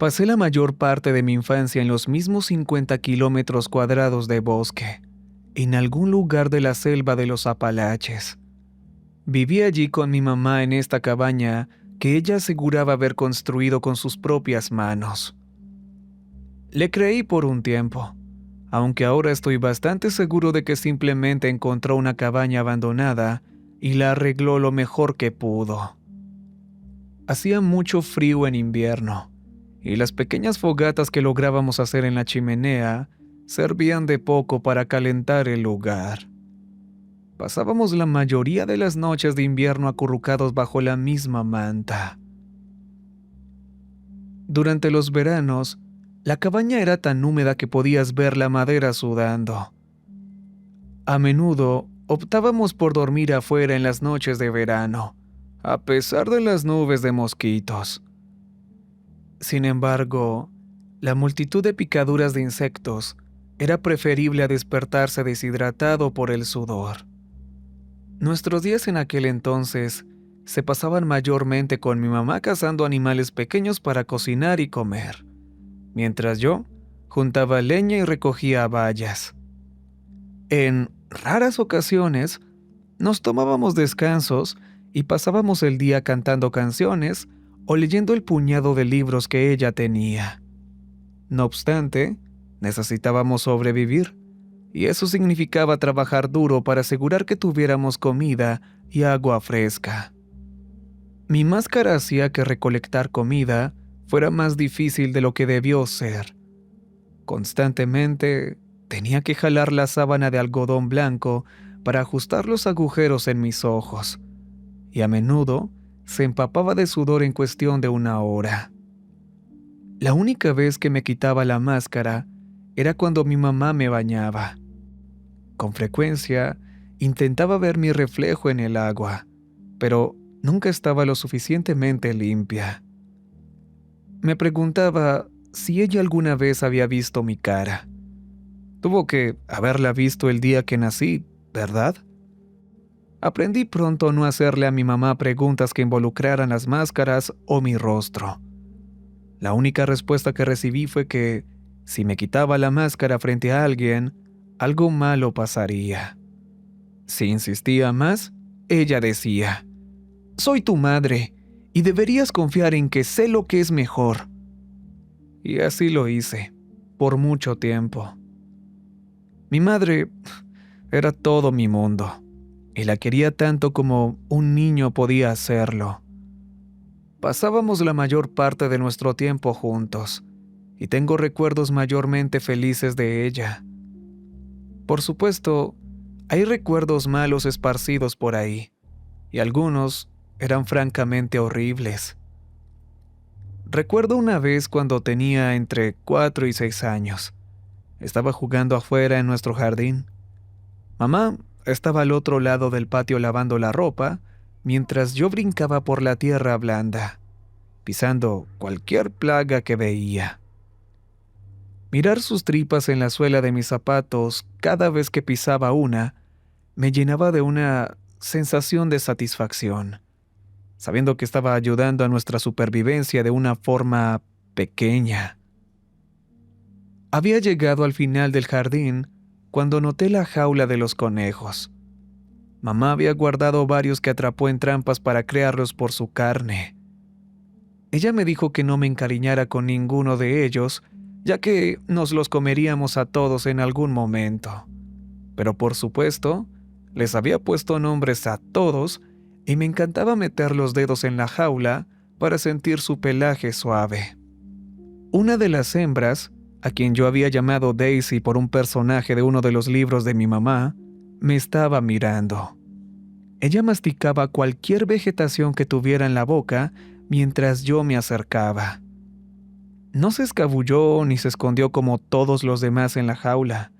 Pasé la mayor parte de mi infancia en los mismos 50 kilómetros cuadrados de bosque, en algún lugar de la selva de los Apalaches. Viví allí con mi mamá en esta cabaña que ella aseguraba haber construido con sus propias manos. Le creí por un tiempo, aunque ahora estoy bastante seguro de que simplemente encontró una cabaña abandonada y la arregló lo mejor que pudo. Hacía mucho frío en invierno, y las pequeñas fogatas que lográbamos hacer en la chimenea servían de poco para calentar el lugar. Pasábamos la mayoría de las noches de invierno acurrucados bajo la misma manta. Durante los veranos, la cabaña era tan húmeda que podías ver la madera sudando. A menudo optábamos por dormir afuera en las noches de verano, a pesar de las nubes de mosquitos. Sin embargo, la multitud de picaduras de insectos era preferible a despertarse deshidratado por el sudor. Nuestros días en aquel entonces se pasaban mayormente con mi mamá cazando animales pequeños para cocinar y comer, mientras yo juntaba leña y recogía bayas. En raras ocasiones, nos tomábamos descansos y pasábamos el día cantando canciones o leyendo el puñado de libros que ella tenía. No obstante, necesitábamos sobrevivir, y eso significaba trabajar duro para asegurar que tuviéramos comida y agua fresca. Mi máscara hacía que recolectar comida fuera más difícil de lo que debió ser. Constantemente tenía que jalar la sábana de algodón blanco para ajustar los agujeros en mis ojos, y a menudo se empapaba de sudor en cuestión de una hora. La única vez que me quitaba la máscara era cuando mi mamá me bañaba. Con frecuencia intentaba ver mi reflejo en el agua, pero nunca estaba lo suficientemente limpia. Me preguntaba si ella alguna vez había visto mi cara. Tuvo que haberla visto el día que nací, ¿verdad? Aprendí pronto a no hacerle a mi mamá preguntas que involucraran las máscaras o mi rostro. La única respuesta que recibí fue que, si me quitaba la máscara frente a alguien, algo malo pasaría. Si insistía más, ella decía: «Soy tu madre, y deberías confiar en que sé lo que es mejor». Y así lo hice, por mucho tiempo. Mi madre era todo mi mundo, y la quería tanto como un niño podía hacerlo. Pasábamos la mayor parte de nuestro tiempo juntos, y tengo recuerdos mayormente felices de ella. Por supuesto, hay recuerdos malos esparcidos por ahí, y algunos eran francamente horribles. Recuerdo una vez cuando tenía entre 4 y 6 años. Estaba jugando afuera en nuestro jardín. Mamá estaba al otro lado del patio lavando la ropa, mientras yo brincaba por la tierra blanda, pisando cualquier plaga que veía. Mirar sus tripas en la suela de mis zapatos cada vez que pisaba una me llenaba de una sensación de satisfacción, sabiendo que estaba ayudando a nuestra supervivencia de una forma pequeña. Había llegado al final del jardín cuando noté la jaula de los conejos. Mamá había guardado varios que atrapó en trampas para criarlos por su carne. Ella me dijo que no me encariñara con ninguno de ellos, ya que nos los comeríamos a todos en algún momento. Pero por supuesto, les había puesto nombres a todos y me encantaba meter los dedos en la jaula para sentir su pelaje suave. Una de las hembras, a quien yo había llamado Daisy por un personaje de uno de los libros de mi mamá, me estaba mirando. Ella masticaba cualquier vegetación que tuviera en la boca mientras yo me acercaba. No se escabulló ni se escondió como todos los demás en la jaula,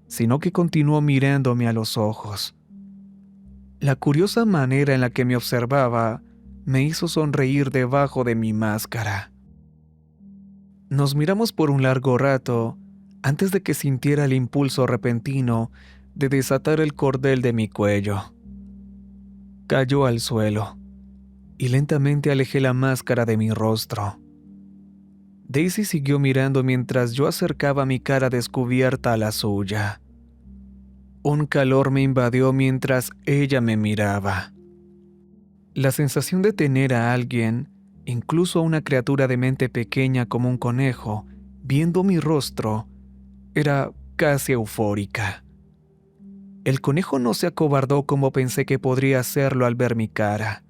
sino que continuó mirándome a los ojos. La curiosa manera en la que me observaba me hizo sonreír debajo de mi máscara. Nos miramos por un largo rato antes de que sintiera el impulso repentino de desatar el cordel de mi cuello. Cayó al suelo y lentamente alejé la máscara de mi rostro. Daisy siguió mirando mientras yo acercaba mi cara descubierta a la suya. Un calor me invadió mientras ella me miraba. La sensación de tener a alguien, incluso a una criatura de mente pequeña como un conejo, viendo mi rostro, era casi eufórica. El conejo no se acobardó como pensé que podría hacerlo al ver mi cara.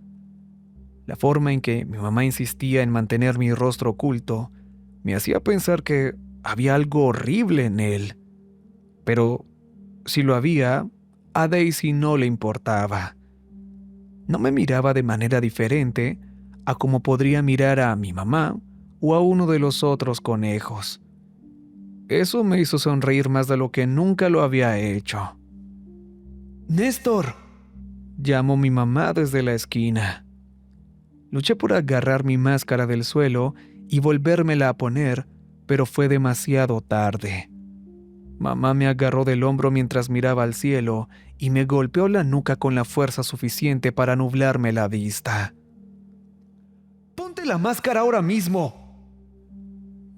La forma en que mi mamá insistía en mantener mi rostro oculto me hacía pensar que había algo horrible en él. Pero si lo había, a Daisy no le importaba. No me miraba de manera diferente a como podría mirar a mi mamá o a uno de los otros conejos. Eso me hizo sonreír más de lo que nunca lo había hecho. ¡Néstor!, llamó mi mamá desde la esquina. Luché por agarrar mi máscara del suelo y volvérmela a poner, pero fue demasiado tarde. Mamá me agarró del hombro mientras miraba al cielo y me golpeó la nuca con la fuerza suficiente para nublarme la vista. ¡Ponte la máscara ahora mismo!,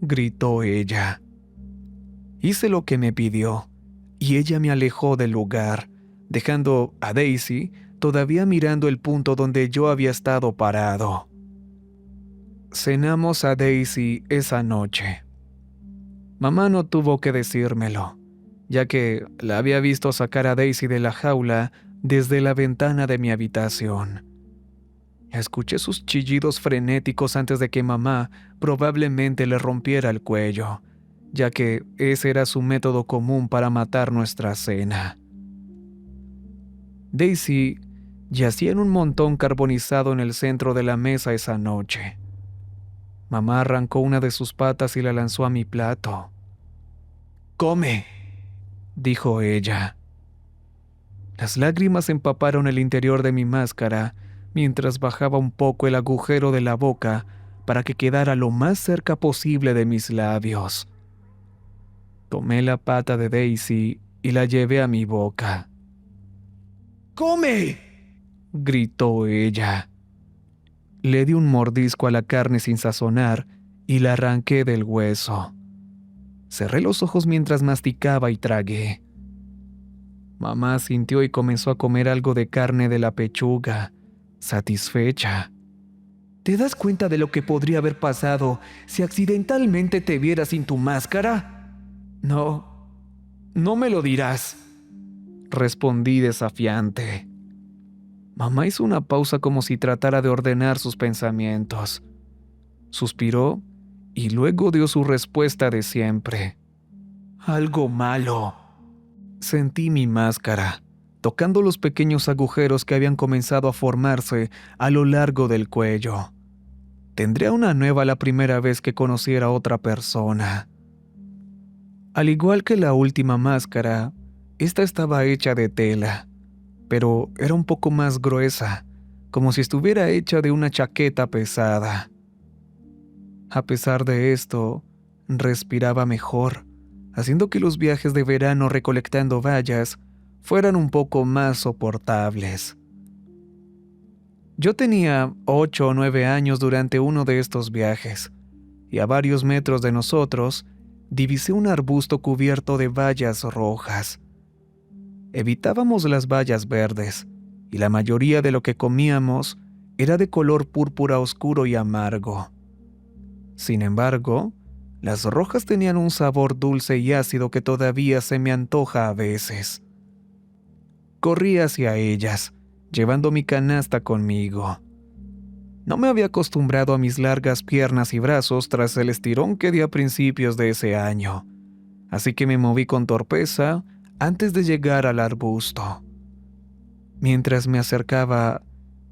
gritó ella. Hice lo que me pidió y ella me alejó del lugar, dejando a Daisy todavía mirando el punto donde yo había estado parado. Cenamos a Daisy esa noche. Mamá no tuvo que decírmelo, ya que la había visto sacar a Daisy de la jaula desde la ventana de mi habitación. Escuché sus chillidos frenéticos antes de que mamá probablemente le rompiera el cuello, ya que ese era su método común para matar nuestra cena. Daisy yacía en un montón carbonizado en el centro de la mesa esa noche. Mamá arrancó una de sus patas y la lanzó a mi plato. «¡Come!», dijo ella. Las lágrimas empaparon el interior de mi máscara mientras bajaba un poco el agujero de la boca para que quedara lo más cerca posible de mis labios. Tomé la pata de Daisy y la llevé a mi boca. «¡Come!», gritó ella. Le di un mordisco a la carne sin sazonar y la arranqué del hueso. Cerré los ojos mientras masticaba y tragué. Mamá sintió y comenzó a comer algo de carne de la pechuga, satisfecha. ¿Te das cuenta de lo que podría haber pasado si accidentalmente te vieras sin tu máscara? No, no me lo dirás, respondí desafiante. Mamá hizo una pausa como si tratara de ordenar sus pensamientos. Suspiró y luego dio su respuesta de siempre. «Algo malo». Sentí mi máscara, tocando los pequeños agujeros que habían comenzado a formarse a lo largo del cuello. Tendría una nueva la primera vez que conociera a otra persona. Al igual que la última máscara, esta estaba hecha de tela, pero era un poco más gruesa, como si estuviera hecha de una chaqueta pesada. A pesar de esto, respiraba mejor, haciendo que los viajes de verano recolectando bayas fueran un poco más soportables. Yo tenía 8 o 9 años durante uno de estos viajes, y a varios metros de nosotros divisé un arbusto cubierto de bayas rojas. Evitábamos las bayas verdes, y la mayoría de lo que comíamos era de color púrpura oscuro y amargo. Sin embargo, las rojas tenían un sabor dulce y ácido que todavía se me antoja a veces. Corrí hacia ellas, llevando mi canasta conmigo. No me había acostumbrado a mis largas piernas y brazos tras el estirón que di a principios de ese año, así que me moví con torpeza antes de llegar al arbusto. Mientras me acercaba,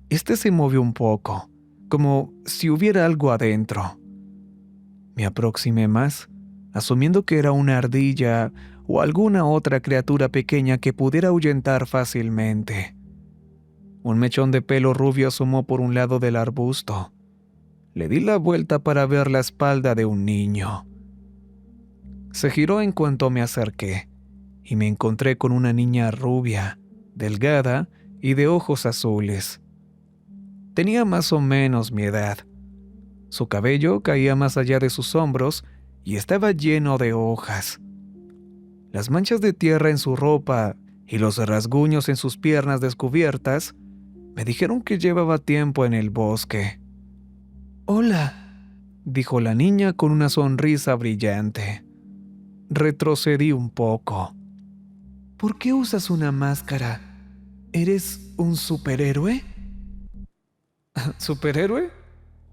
este se movió un poco, como si hubiera algo adentro. Me aproximé más, asumiendo que era una ardilla o alguna otra criatura pequeña que pudiera ahuyentar fácilmente. Un mechón de pelo rubio asomó por un lado del arbusto. Le di la vuelta para ver la espalda de un niño. Se giró en cuanto me acerqué, y me encontré con una niña rubia, delgada y de ojos azules. Tenía más o menos mi edad. Su cabello caía más allá de sus hombros y estaba lleno de hojas. Las manchas de tierra en su ropa y los rasguños en sus piernas descubiertas me dijeron que llevaba tiempo en el bosque. «Hola», dijo la niña con una sonrisa brillante. Retrocedí un poco. «¿Por qué usas una máscara? ¿Eres un superhéroe?» «¿Superhéroe?»,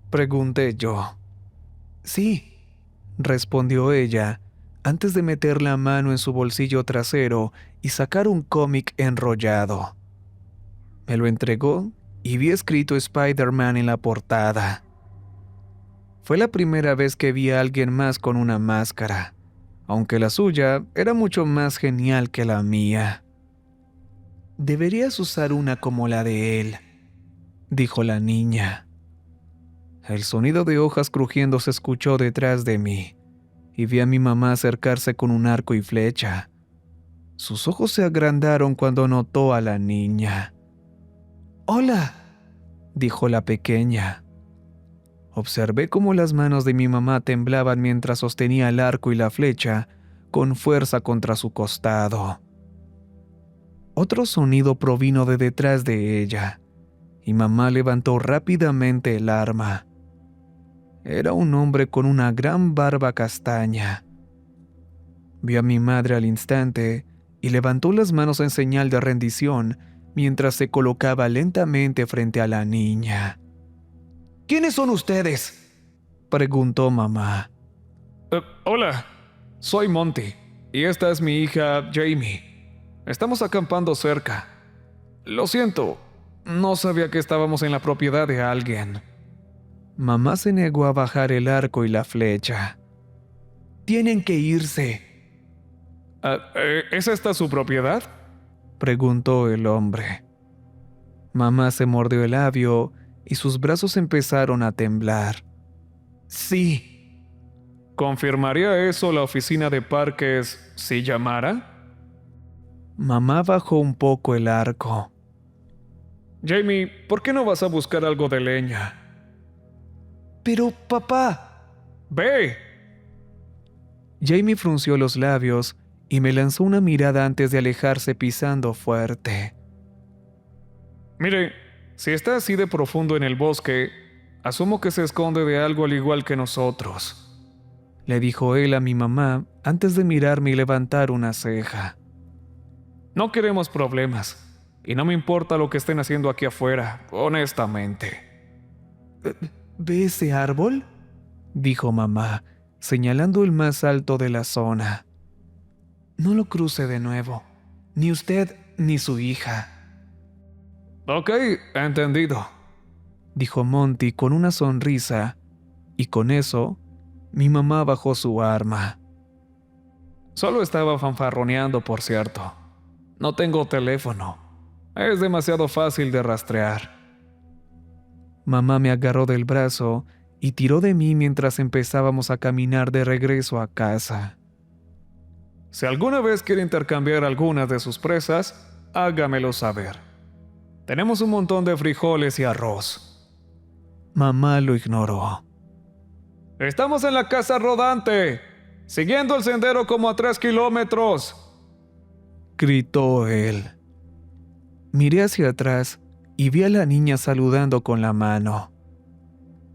pregunté yo. «Sí», respondió ella, antes de meter la mano en su bolsillo trasero y sacar un cómic enrollado. Me lo entregó y vi escrito Spider-Man en la portada. Fue la primera vez que vi a alguien más con una máscara, aunque la suya era mucho más genial que la mía. «Deberías usar una como la de él», dijo la niña. El sonido de hojas crujiendo se escuchó detrás de mí, y vi a mi mamá acercarse con un arco y flecha. Sus ojos se agrandaron cuando notó a la niña. «Hola», dijo la pequeña. Observé cómo las manos de mi mamá temblaban mientras sostenía el arco y la flecha con fuerza contra su costado. Otro sonido provino de detrás de ella, y mamá levantó rápidamente el arma. Era un hombre con una gran barba castaña. Vi a mi madre al instante y levantó las manos en señal de rendición mientras se colocaba lentamente frente a la niña. «¿Quiénes son ustedes?», preguntó mamá. «Hola, soy Monty, y esta es mi hija Jamie. Estamos acampando cerca. Lo siento, no sabía que estábamos en la propiedad de alguien». Mamá se negó a bajar el arco y la flecha. «Tienen que irse». ¿Es esta su propiedad?», preguntó el hombre. Mamá se mordió el labio y sus brazos empezaron a temblar. «Sí». «¿Confirmaría eso la oficina de parques si llamara?». Mamá bajó un poco el arco. «Jamie, ¿por qué no vas a buscar algo de leña?». «Pero, papá». «Ve». Jamie frunció los labios y me lanzó una mirada antes de alejarse pisando fuerte. «Mire, si está así de profundo en el bosque, asumo que se esconde de algo al igual que nosotros», le dijo él a mi mamá antes de mirarme y levantar una ceja. «No queremos problemas, y no me importa lo que estén haciendo aquí afuera, honestamente». «¿Ve ese árbol?», dijo mamá, señalando el más alto de la zona. «No lo cruce de nuevo, ni usted ni su hija». «Ok, entendido», dijo Monty con una sonrisa, y con eso, mi mamá bajó su arma. «Solo estaba fanfarroneando, por cierto. No tengo teléfono. Es demasiado fácil de rastrear». Mamá me agarró del brazo y tiró de mí mientras empezábamos a caminar de regreso a casa. «Si alguna vez quiere intercambiar algunas de sus presas, hágamelo saber. Tenemos un montón de frijoles y arroz». Mamá lo ignoró. «Estamos en la casa rodante, siguiendo el sendero como a 3 kilómetros», gritó él. Miré hacia atrás y vi a la niña saludando con la mano.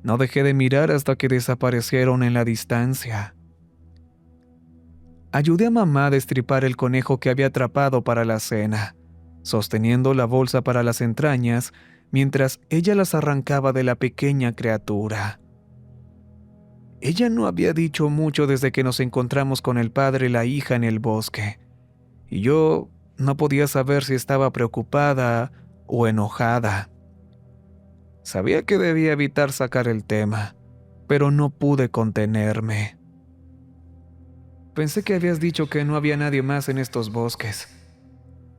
No dejé de mirar hasta que desaparecieron en la distancia. Ayudé a mamá a destripar el conejo que había atrapado para la cena, sosteniendo la bolsa para las entrañas mientras ella las arrancaba de la pequeña criatura. Ella no había dicho mucho desde que nos encontramos con el padre y la hija en el bosque, y yo no podía saber si estaba preocupada o enojada. Sabía que debía evitar sacar el tema, pero no pude contenerme. «Pensé que habías dicho que no había nadie más en estos bosques»,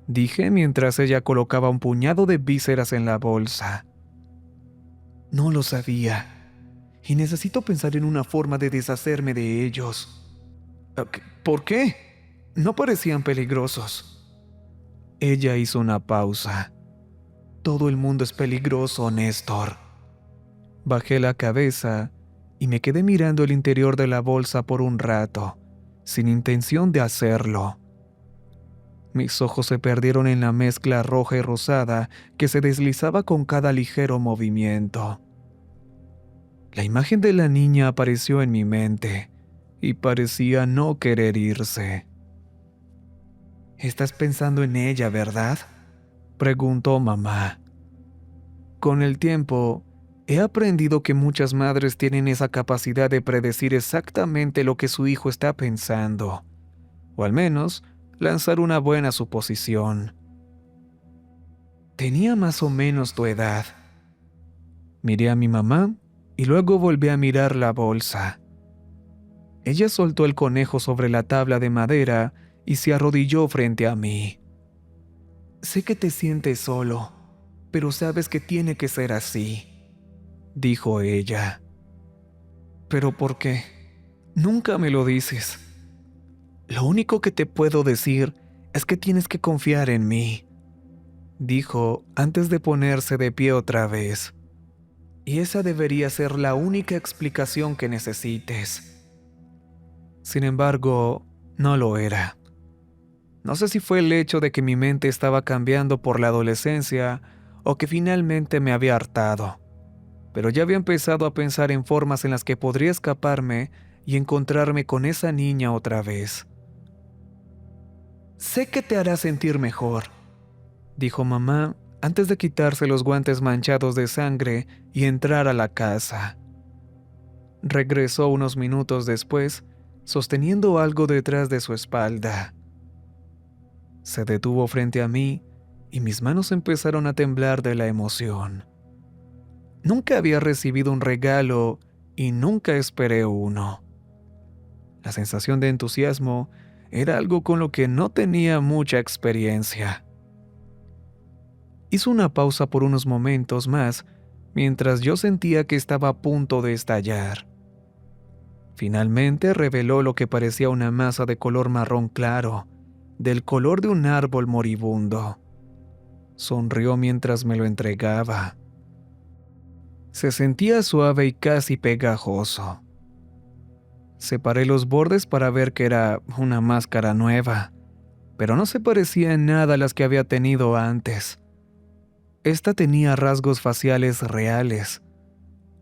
dije mientras ella colocaba un puñado de vísceras en la bolsa. «No lo sabía, y necesito pensar en una forma de deshacerme de ellos». «¿Por qué? No parecían peligrosos». Ella hizo una pausa. «Todo el mundo es peligroso, Néstor». Bajé la cabeza y me quedé mirando el interior de la bolsa por un rato, sin intención de hacerlo. Mis ojos se perdieron en la mezcla roja y rosada que se deslizaba con cada ligero movimiento. La imagen de la niña apareció en mi mente y parecía no querer irse. «¿Estás pensando en ella, verdad?», preguntó mamá. Con el tiempo, he aprendido que muchas madres tienen esa capacidad de predecir exactamente lo que su hijo está pensando, o al menos lanzar una buena suposición. Tenía más o menos tu edad. Miré a mi mamá y luego volví a mirar la bolsa. Ella soltó el conejo sobre la tabla de madera y se arrodilló frente a mí. «Sé que te sientes solo, pero sabes que tiene que ser así», dijo ella. «¿Pero por qué? Nunca me lo dices». «Lo único que te puedo decir es que tienes que confiar en mí», dijo antes de ponerse de pie otra vez. «Y esa debería ser la única explicación que necesites». Sin embargo, no lo era. No sé si fue el hecho de que mi mente estaba cambiando por la adolescencia o que finalmente me había hartado, pero ya había empezado a pensar en formas en las que podría escaparme y encontrarme con esa niña otra vez. «Sé que te hará sentir mejor», dijo mamá antes de quitarse los guantes manchados de sangre y entrar a la casa. Regresó unos minutos después, sosteniendo algo detrás de su espalda. Se detuvo frente a mí y mis manos empezaron a temblar de la emoción. Nunca había recibido un regalo y nunca esperé uno. La sensación de entusiasmo era algo con lo que no tenía mucha experiencia. Hizo una pausa por unos momentos más mientras yo sentía que estaba a punto de estallar. Finalmente reveló lo que parecía una masa de color marrón claro, del color de un árbol moribundo. Sonrió mientras me lo entregaba. Se sentía suave y casi pegajoso. Separé los bordes para ver que era una máscara nueva, pero no se parecía en nada a las que había tenido antes. Esta tenía rasgos faciales reales,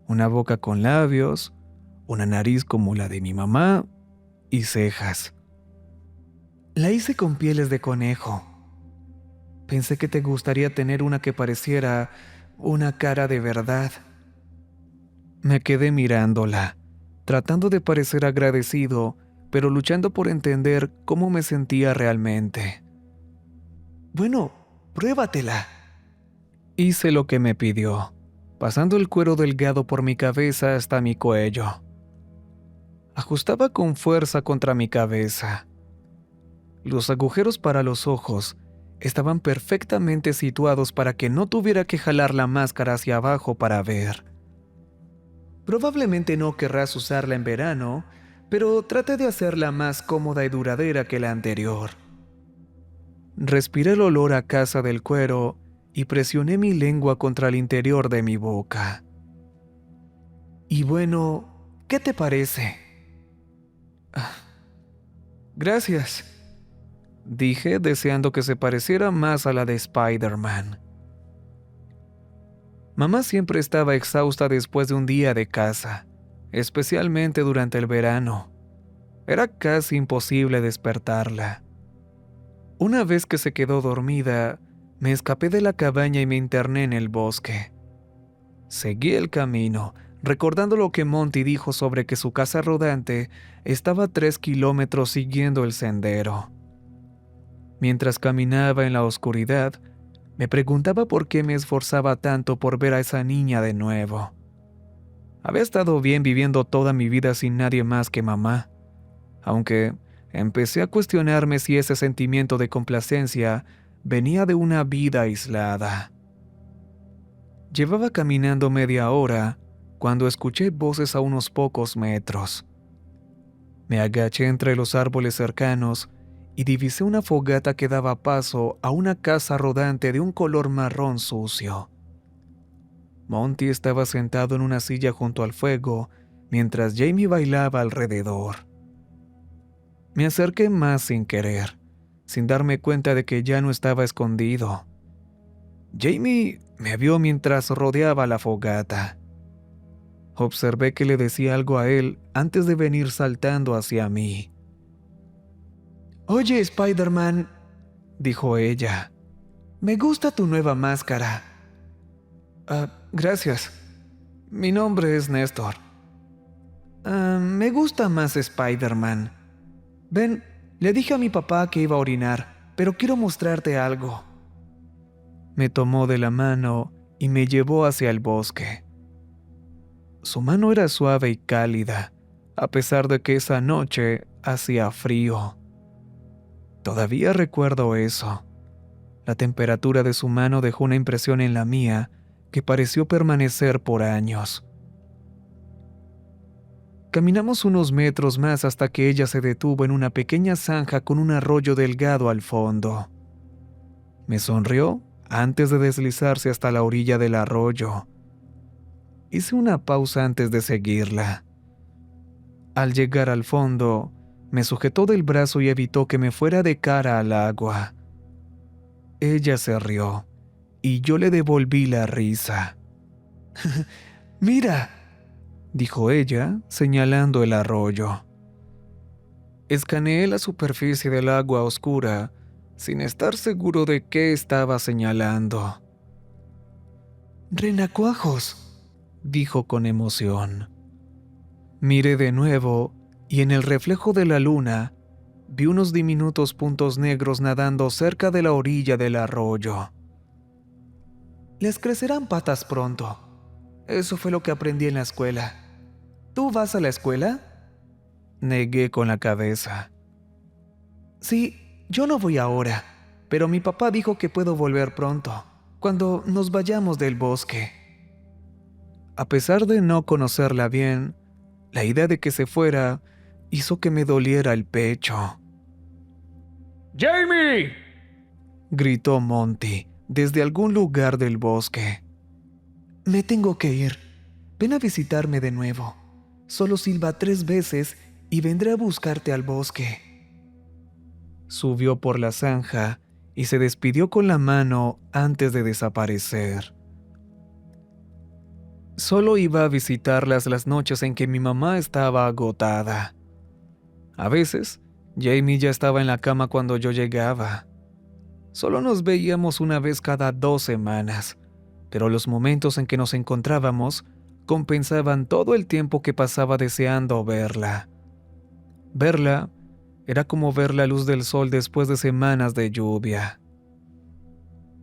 una boca con labios, una nariz como la de mi mamá y cejas. «La hice con pieles de conejo. Pensé que te gustaría tener una que pareciera una cara de verdad». Me quedé mirándola, tratando de parecer agradecido, pero luchando por entender cómo me sentía realmente. «Bueno, pruébatela». Hice lo que me pidió, pasando el cuero delgado por mi cabeza hasta mi cuello. Ajustaba con fuerza contra mi cabeza. Los agujeros para los ojos estaban perfectamente situados para que no tuviera que jalar la máscara hacia abajo para ver. «Probablemente no querrás usarla en verano, pero trate de hacerla más cómoda y duradera que la anterior». Respiré el olor a casa del cuero y presioné mi lengua contra el interior de mi boca. «Y bueno, ¿qué te parece?». «Gracias», dije deseando que se pareciera más a la de Spider-Man. Mamá siempre estaba exhausta después de un día de caza, especialmente durante el verano. Era casi imposible despertarla. Una vez que se quedó dormida, me escapé de la cabaña y me interné en el bosque. Seguí el camino, recordando lo que Monty dijo sobre que su casa rodante estaba a 3 kilómetros siguiendo el sendero. Mientras caminaba en la oscuridad, me preguntaba por qué me esforzaba tanto por ver a esa niña de nuevo. Había estado bien viviendo toda mi vida sin nadie más que mamá, aunque empecé a cuestionarme si ese sentimiento de complacencia venía de una vida aislada. Llevaba caminando media hora cuando escuché voces a unos pocos metros. Me agaché entre los árboles cercanos y divisé una fogata que daba paso a una casa rodante de un color marrón sucio. Monty estaba sentado en una silla junto al fuego, mientras Jamie bailaba alrededor. Me acerqué más sin querer, sin darme cuenta de que ya no estaba escondido. Jamie me vio mientras rodeaba la fogata. Observé que le decía algo a él antes de venir saltando hacia mí. «Oye, Spider-Man», dijo ella, «me gusta tu nueva máscara». Gracias. Mi nombre es Néstor. Me gusta más Spider-Man. Ven, le dije a mi papá que iba a orinar, pero quiero mostrarte algo. Me tomó de la mano y me llevó hacia el bosque. Su mano era suave y cálida, a pesar de que esa noche hacía frío. Todavía recuerdo eso. La temperatura de su mano dejó una impresión en la mía que pareció permanecer por años. Caminamos unos metros más hasta que ella se detuvo en una pequeña zanja con un arroyo delgado al fondo. Me sonrió antes de deslizarse hasta la orilla del arroyo. Hice una pausa antes de seguirla. Al llegar al fondo, me sujetó del brazo y evitó que me fuera de cara al agua. Ella se rió y yo le devolví la risa. «Mira», dijo ella, señalando el arroyo. Escaneé la superficie del agua oscura, sin estar seguro de qué estaba señalando. «Renacuajos», dijo con emoción. Miré de nuevo y en el reflejo de la luna vi unos diminutos puntos negros nadando cerca de la orilla del arroyo. «Les crecerán patas pronto. Eso fue lo que aprendí en la escuela. ¿Tú vas a la escuela?», negué con la cabeza. «Sí, yo no voy ahora, pero mi papá dijo que puedo volver pronto, cuando nos vayamos del bosque». A pesar de no conocerla bien, la idea de que se fuera hizo que me doliera el pecho. ¡Jamie!, gritó Monty desde algún lugar del bosque. «Me tengo que ir. Ven a visitarme de nuevo. Solo silba 3 veces y vendré a buscarte al bosque». Subió por la zanja y se despidió con la mano antes de desaparecer. Solo iba a visitarlas las noches en que mi mamá estaba agotada. A veces, Jamie ya estaba en la cama cuando yo llegaba. Solo nos veíamos una vez cada 2 semanas, pero los momentos en que nos encontrábamos compensaban todo el tiempo que pasaba deseando verla. Verla era como ver la luz del sol después de semanas de lluvia.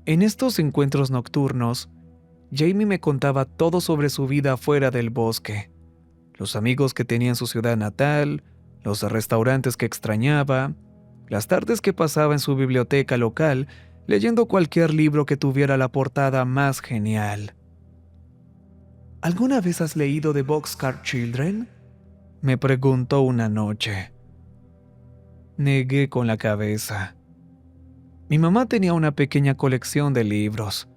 En estos encuentros nocturnos, Jamie me contaba todo sobre su vida fuera del bosque, los amigos que tenía en su ciudad natal, los restaurantes que extrañaba, las tardes que pasaba en su biblioteca local leyendo cualquier libro que tuviera la portada más genial. ¿Alguna vez has leído The Boxcar Children?, me preguntó una noche. Negué con la cabeza. Mi mamá tenía una pequeña colección de libros,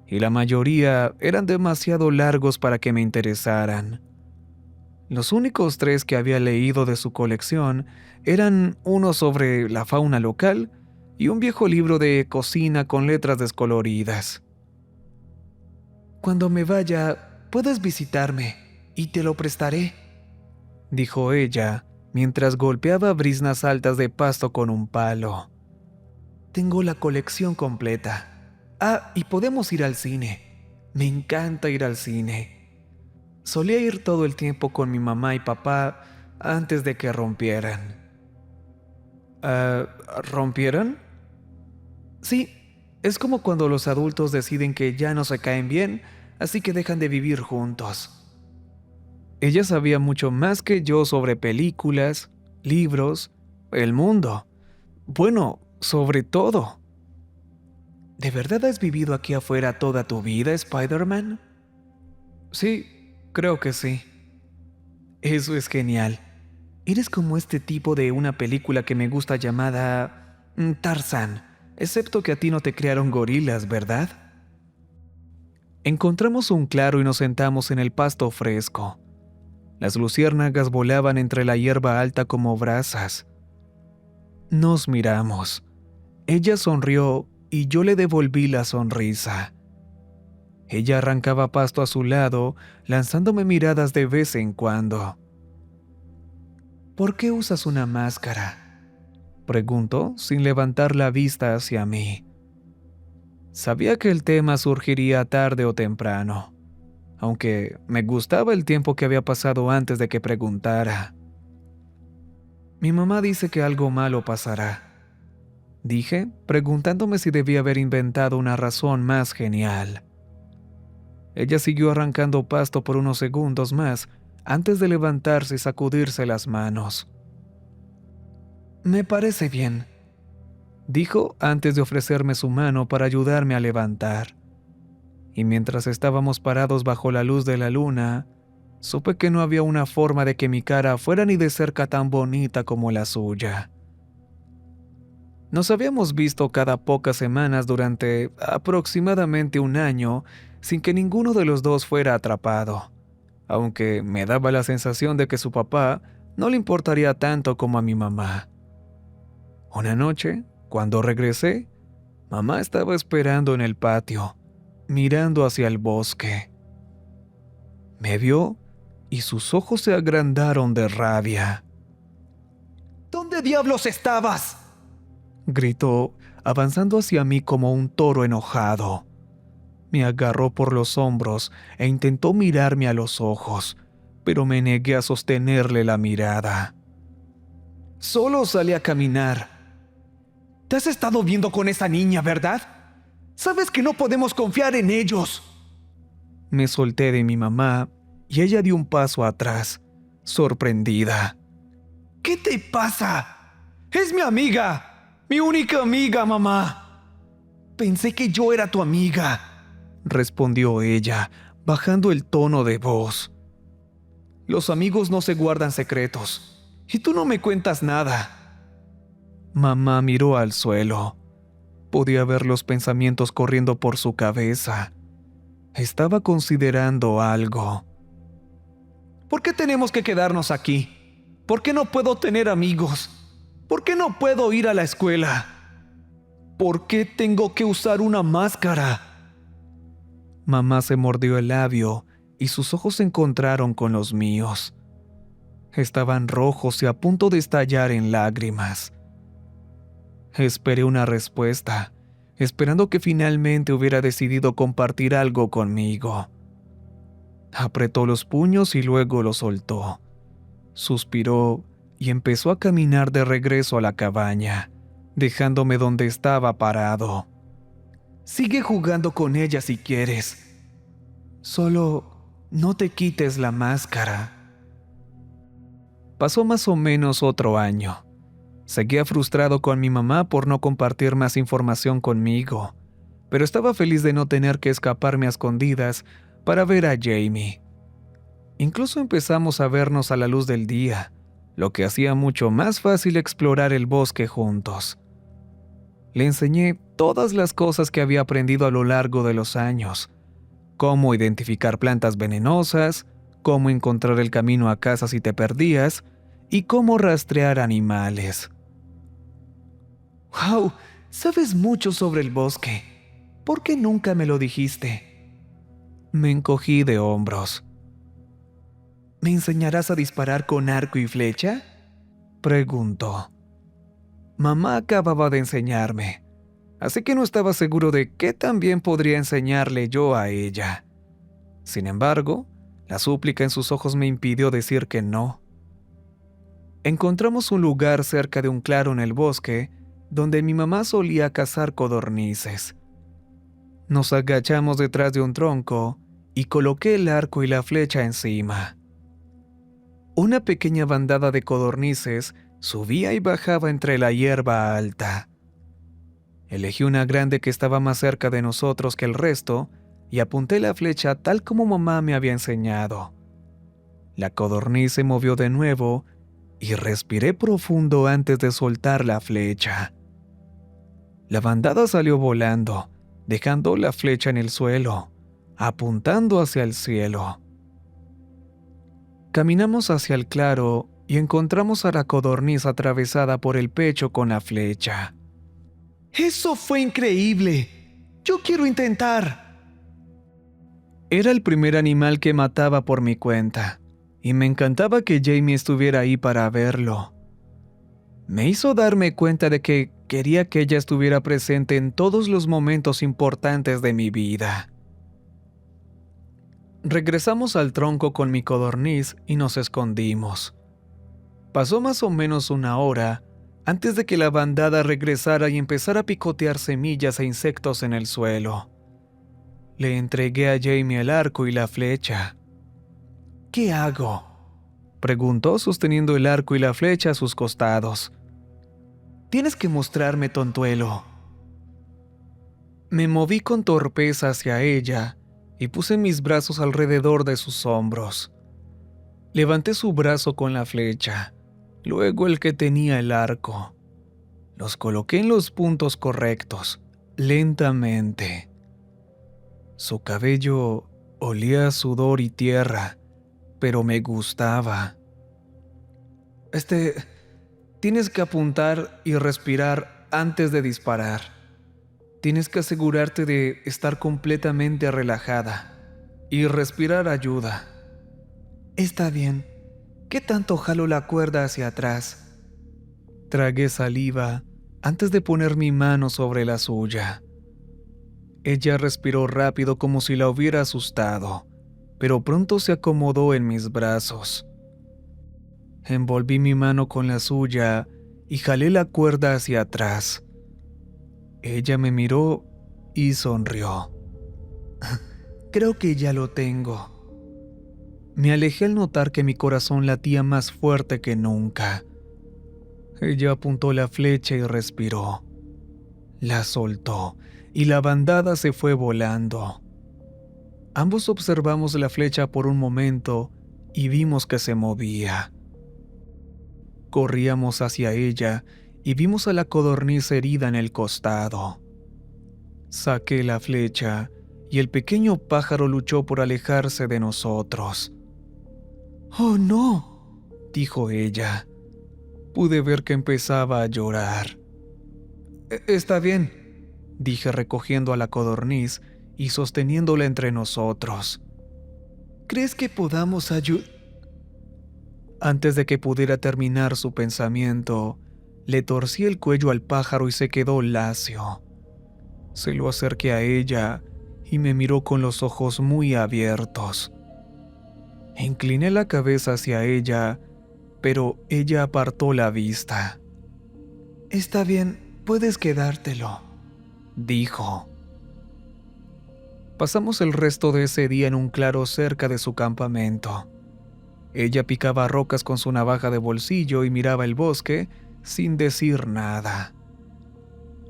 y la mayoría eran demasiado largos para que me interesaran. Los únicos 3 que había leído de su colección eran uno sobre la fauna local y un viejo libro de cocina con letras descoloridas. «Cuando me vaya, puedes visitarme y te lo prestaré», dijo ella mientras golpeaba briznas altas de pasto con un palo. «Tengo la colección completa. Y podemos ir al cine. Me encanta ir al cine. Solía ir todo el tiempo con mi mamá y papá antes de que rompieran». ¿Rompieran? Sí, es como cuando los adultos deciden que ya no se caen bien, así que dejan de vivir juntos. Ella sabía mucho más que yo sobre películas, libros, el mundo. Bueno, sobre todo. ¿De verdad has vivido aquí afuera toda tu vida, Spider-Man? Sí, creo que sí. Eso es genial. Eres como este tipo de una película que me gusta llamada Tarzán, excepto que a ti no te criaron gorilas, ¿verdad? Encontramos un claro y nos sentamos en el pasto fresco. Las luciérnagas volaban entre la hierba alta como brasas. Nos miramos. Ella sonrió y yo le devolví la sonrisa. Ella arrancaba pasto a su lado, lanzándome miradas de vez en cuando. ¿Por qué usas una máscara?, preguntó sin levantar la vista hacia mí. Sabía que el tema surgiría tarde o temprano, aunque me gustaba el tiempo que había pasado antes de que preguntara. Mi mamá dice que algo malo pasará, dije, preguntándome si debía haber inventado una razón más genial. Ella siguió arrancando pasto por unos segundos más antes de levantarse y sacudirse las manos. Me parece bien, dijo antes de ofrecerme su mano para ayudarme a levantar. Y mientras estábamos parados bajo la luz de la luna, supe que no había una forma de que mi cara fuera ni de cerca tan bonita como la suya. Nos habíamos visto cada pocas semanas durante aproximadamente un año sin que ninguno de los dos fuera atrapado, aunque me daba la sensación de que su papá no le importaría tanto como a mi mamá. Una noche, cuando regresé, mamá estaba esperando en el patio, mirando hacia el bosque. Me vio y sus ojos se agrandaron de rabia. ¿Dónde diablos estabas?, gritó, avanzando hacia mí como un toro enojado. Me agarró por los hombros e intentó mirarme a los ojos, pero me negué a sostenerle la mirada. Solo salí a caminar. ¿Te has estado viendo con esa niña, verdad? Sabes que no podemos confiar en ellos. Me solté de mi mamá y ella dio un paso atrás, sorprendida. ¿Qué te pasa? Es mi amiga. Mi única amiga, mamá. Pensé que yo era tu amiga, respondió ella, bajando el tono de voz. Los amigos no se guardan secretos, y tú no me cuentas nada. Mamá miró al suelo. Podía ver los pensamientos corriendo por su cabeza. Estaba considerando algo. ¿Por qué tenemos que quedarnos aquí? ¿Por qué no puedo tener amigos? ¿Por qué no puedo ir a la escuela? ¿Por qué tengo que usar una máscara? Mamá se mordió el labio y sus ojos se encontraron con los míos. Estaban rojos y a punto de estallar en lágrimas. Esperé una respuesta, esperando que finalmente hubiera decidido compartir algo conmigo. Apretó los puños y luego los soltó. Suspiró y empezó a caminar de regreso a la cabaña, dejándome donde estaba parado. Sigue jugando con ella si quieres. Solo no te quites la máscara. Pasó más o menos otro año. Seguía frustrado con mi mamá por no compartir más información conmigo, pero estaba feliz de no tener que escaparme a escondidas para ver a Jamie. Incluso empezamos a vernos a la luz del día, lo que hacía mucho más fácil explorar el bosque juntos. Le enseñé todas las cosas que había aprendido a lo largo de los años: cómo identificar plantas venenosas, cómo encontrar el camino a casa si te perdías y cómo rastrear animales. ¡Wow! Sabes mucho sobre el bosque. ¿Por qué nunca me lo dijiste? Me encogí de hombros. ¿Me enseñarás a disparar con arco y flecha?, preguntó. Mamá acababa de enseñarme, así que no estaba seguro de qué tan bien podría enseñarle yo a ella. Sin embargo, la súplica en sus ojos me impidió decir que no. Encontramos un lugar cerca de un claro en el bosque donde mi mamá solía cazar codornices. Nos agachamos detrás de un tronco y coloqué el arco y la flecha encima. Una pequeña bandada de codornices subía y bajaba entre la hierba alta. Elegí una grande que estaba más cerca de nosotros que el resto y apunté la flecha tal como mamá me había enseñado. La codorniz se movió de nuevo y respiré profundo antes de soltar la flecha. La bandada salió volando, dejando la flecha en el suelo, apuntando hacia el cielo. Caminamos hacia el claro y encontramos a la codorniz atravesada por el pecho con la flecha. ¡Eso fue increíble! ¡Yo quiero intentar! Era el primer animal que mataba por mi cuenta, y me encantaba que Jamie estuviera ahí para verlo. Me hizo darme cuenta de que quería que ella estuviera presente en todos los momentos importantes de mi vida. Regresamos al tronco con mi codorniz y nos escondimos. Pasó más o menos una hora antes de que la bandada regresara y empezara a picotear semillas e insectos en el suelo. Le entregué a Jamie el arco y la flecha. ¿Qué hago?, preguntó sosteniendo el arco y la flecha a sus costados. Tienes que mostrarme, tontuelo. Me moví con torpeza hacia ella y puse mis brazos alrededor de sus hombros. Levanté su brazo con la flecha, luego el que tenía el arco. Los coloqué en los puntos correctos, lentamente. Su cabello olía a sudor y tierra, pero me gustaba. Tienes que apuntar y respirar antes de disparar. Tienes que asegurarte de estar completamente relajada, y respirar ayuda. Está bien. ¿Qué tanto jalo la cuerda hacia atrás? Tragué saliva antes de poner mi mano sobre la suya. Ella respiró rápido como si la hubiera asustado, pero pronto se acomodó en mis brazos. Envolví mi mano con la suya y jalé la cuerda hacia atrás. Ella me miró y sonrió. Creo que ya lo tengo. Me alejé al notar que mi corazón latía más fuerte que nunca. Ella apuntó la flecha y respiró. La soltó y la bandada se fue volando. Ambos observamos la flecha por un momento y vimos que se movía. Corríamos hacia ella y vimos a la codorniz herida en el costado. Saqué la flecha y el pequeño pájaro luchó por alejarse de nosotros. «¡Oh, no!», dijo ella. Pude ver que empezaba a llorar. «Está bien», dije recogiendo a la codorniz y sosteniéndola entre nosotros. «¿Crees que podamos ayudar?». Antes de que pudiera terminar su pensamiento, le torcí el cuello al pájaro y se quedó lacio. Se lo acerqué a ella y me miró con los ojos muy abiertos. Incliné la cabeza hacia ella, pero ella apartó la vista. «Está bien, puedes quedártelo», dijo. Pasamos el resto de ese día en un claro cerca de su campamento. Ella picaba rocas con su navaja de bolsillo y miraba el bosque sin decir nada.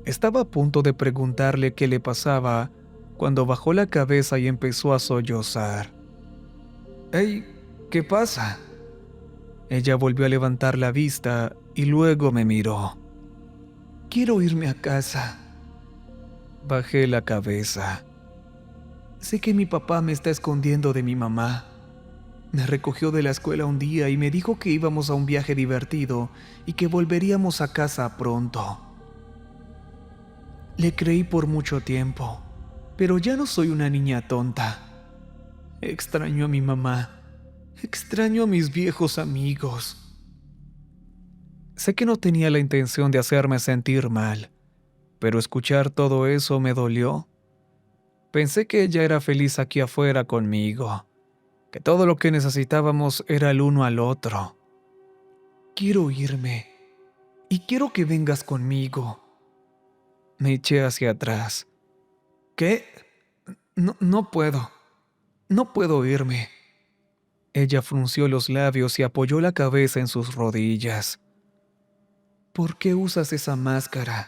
Estaba a punto de preguntarle qué le pasaba cuando bajó la cabeza y empezó a sollozar. «Hey, ¿qué pasa?». Ella volvió a levantar la vista y luego me miró. «Quiero irme a casa». Bajé la cabeza. «Sé que mi papá me está escondiendo de mi mamá. Me recogió de la escuela un día y me dijo que íbamos a un viaje divertido y que volveríamos a casa pronto. Le creí por mucho tiempo, pero ya no soy una niña tonta. Extraño a mi mamá. Extraño a mis viejos amigos». Sé que no tenía la intención de hacerme sentir mal, pero escuchar todo eso me dolió. Pensé que ella era feliz aquí afuera conmigo, que todo lo que necesitábamos era el uno al otro. «Quiero irme, y quiero que vengas conmigo». Me eché hacia atrás. «¿Qué? No puedo. No puedo irme». Ella frunció los labios y apoyó la cabeza en sus rodillas. «¿Por qué usas esa máscara?».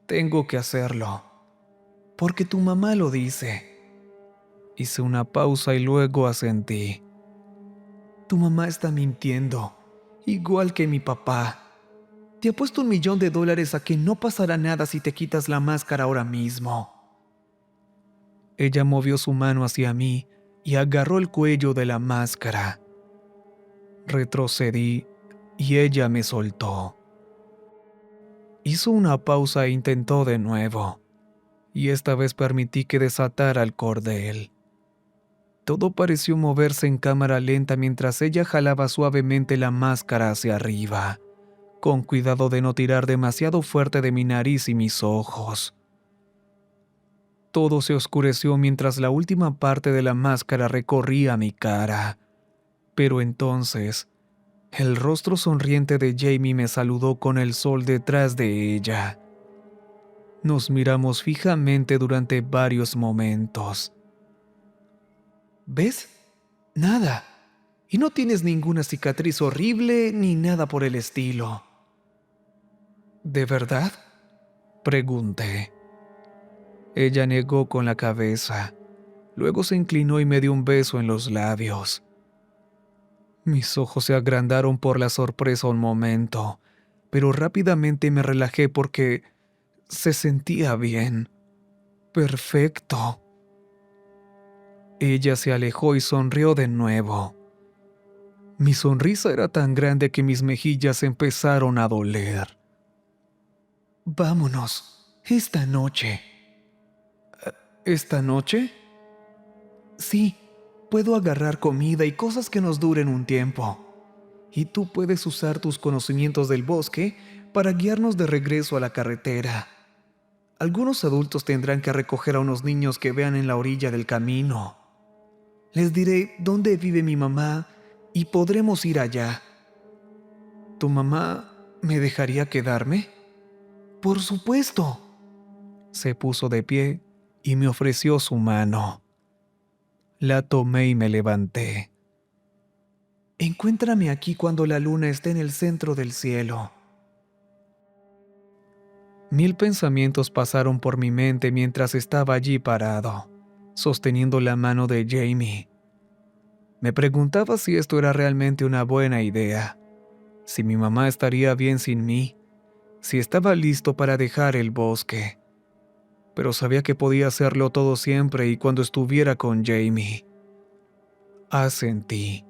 «Tengo que hacerlo. Porque tu mamá lo dice». Hice una pausa y luego asentí. «Tu mamá está mintiendo, igual que mi papá. Te apuesto $1,000,000 a que no pasará nada si te quitas la máscara ahora mismo». Ella movió su mano hacia mí y agarró el cuello de la máscara. Retrocedí y ella me soltó. Hizo una pausa e intentó de nuevo, y esta vez permití que desatara el cordel. Todo pareció moverse en cámara lenta mientras ella jalaba suavemente la máscara hacia arriba, con cuidado de no tirar demasiado fuerte de mi nariz y mis ojos. Todo se oscureció mientras la última parte de la máscara recorría mi cara, pero entonces el rostro sonriente de Jamie me saludó con el sol detrás de ella. Nos miramos fijamente durante varios momentos. ¿Ves? Nada. Y no tienes ninguna cicatriz horrible ni nada por el estilo. ¿De verdad?, pregunté. Ella negó con la cabeza. Luego se inclinó y me dio un beso en los labios. Mis ojos se agrandaron por la sorpresa un momento, pero rápidamente me relajé porque se sentía bien. Perfecto. Ella se alejó y sonrió de nuevo. Mi sonrisa era tan grande que mis mejillas empezaron a doler. Vámonos, esta noche. ¿Esta noche? Sí, puedo agarrar comida y cosas que nos duren un tiempo. Y tú puedes usar tus conocimientos del bosque para guiarnos de regreso a la carretera. Algunos adultos tendrán que recoger a unos niños que vean en la orilla del camino. Les diré dónde vive mi mamá y podremos ir allá. ¿Tu mamá me dejaría quedarme? Por supuesto. Se puso de pie y me ofreció su mano. La tomé y me levanté. Encuéntrame aquí cuando la luna esté en el centro del cielo. 1000 pensamientos pasaron por mi mente mientras estaba allí parado, sosteniendo la mano de Jamie. Me preguntaba si esto era realmente una buena idea, si mi mamá estaría bien sin mí, si estaba listo para dejar el bosque. Pero sabía que podía hacerlo todo siempre y cuando estuviera con Jamie. Asentí.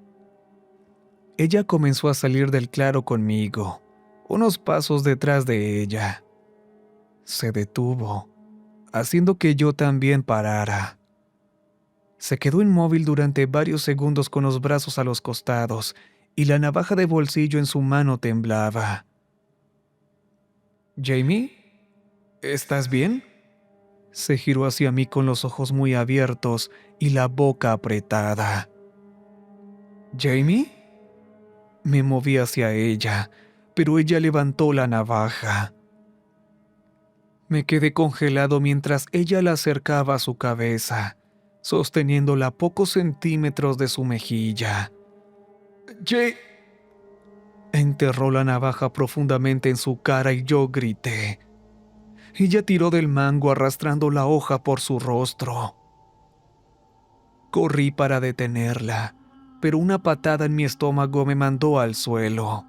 Ella comenzó a salir del claro conmigo, unos pasos detrás de ella. Se detuvo, haciendo que yo también parara. Se quedó inmóvil durante varios segundos con los brazos a los costados y la navaja de bolsillo en su mano temblaba. «¿Jamie? ¿Estás bien?», se giró hacia mí con los ojos muy abiertos y la boca apretada. «¿Jamie?». Me moví hacia ella, pero ella levantó la navaja. Me quedé congelado mientras ella la acercaba a su cabeza, sosteniéndola a pocos centímetros de su mejilla. Enterró la navaja profundamente en su cara y yo grité. Ella tiró del mango arrastrando la hoja por su rostro. Corrí para detenerla, pero una patada en mi estómago me mandó al suelo.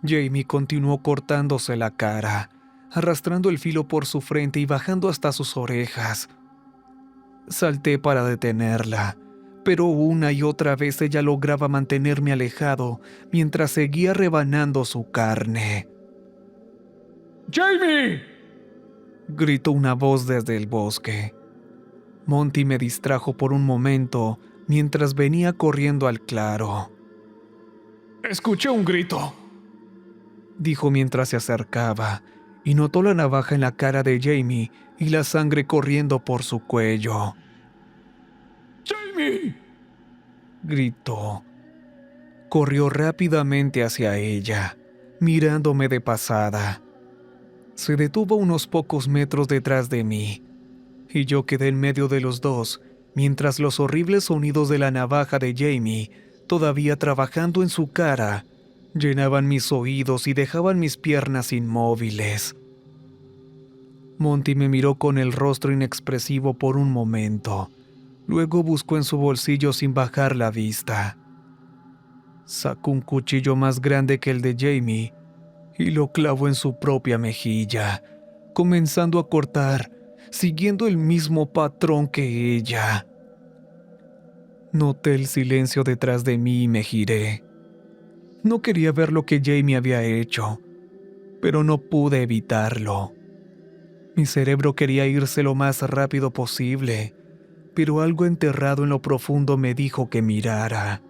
Jamie continuó cortándose la cara, arrastrando el filo por su frente y bajando hasta sus orejas. Salté para detenerla, pero una y otra vez ella lograba mantenerme alejado mientras seguía rebanando su carne. «¡Jamie!», gritó una voz desde el bosque. Monty me distrajo por un momento mientras venía corriendo al claro. «Escuché un grito», dijo mientras se acercaba, y notó la navaja en la cara de Jamie y la sangre corriendo por su cuello. «¡Jamie!», gritó. Corrió rápidamente hacia ella, mirándome de pasada. Se detuvo unos pocos metros detrás de mí, y yo quedé en medio de los dos, mientras los horribles sonidos de la navaja de Jamie, todavía trabajando en su cara, llenaban mis oídos y dejaban mis piernas inmóviles. Monty me miró con el rostro inexpresivo por un momento. Luego buscó en su bolsillo sin bajar la vista. Sacó un cuchillo más grande que el de Jamie y lo clavó en su propia mejilla, comenzando a cortar, siguiendo el mismo patrón que ella. Noté el silencio detrás de mí y me giré. No quería ver lo que Jamie había hecho, pero no pude evitarlo. Mi cerebro quería irse lo más rápido posible, pero algo enterrado en lo profundo me dijo que mirara.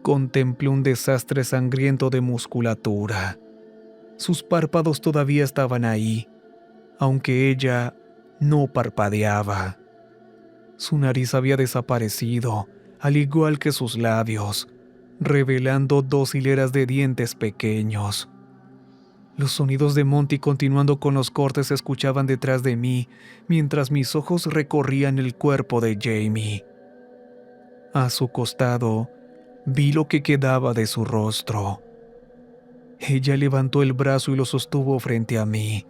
Contemplé un desastre sangriento de musculatura. Sus párpados todavía estaban ahí, aunque ella no parpadeaba. Su nariz había desaparecido, al igual que sus labios, revelando 2 hileras de dientes pequeños. Los sonidos de Monty continuando con los cortes se escuchaban detrás de mí, mientras mis ojos recorrían el cuerpo de Jamie. A su costado, vi lo que quedaba de su rostro. Ella levantó el brazo y lo sostuvo frente a mí.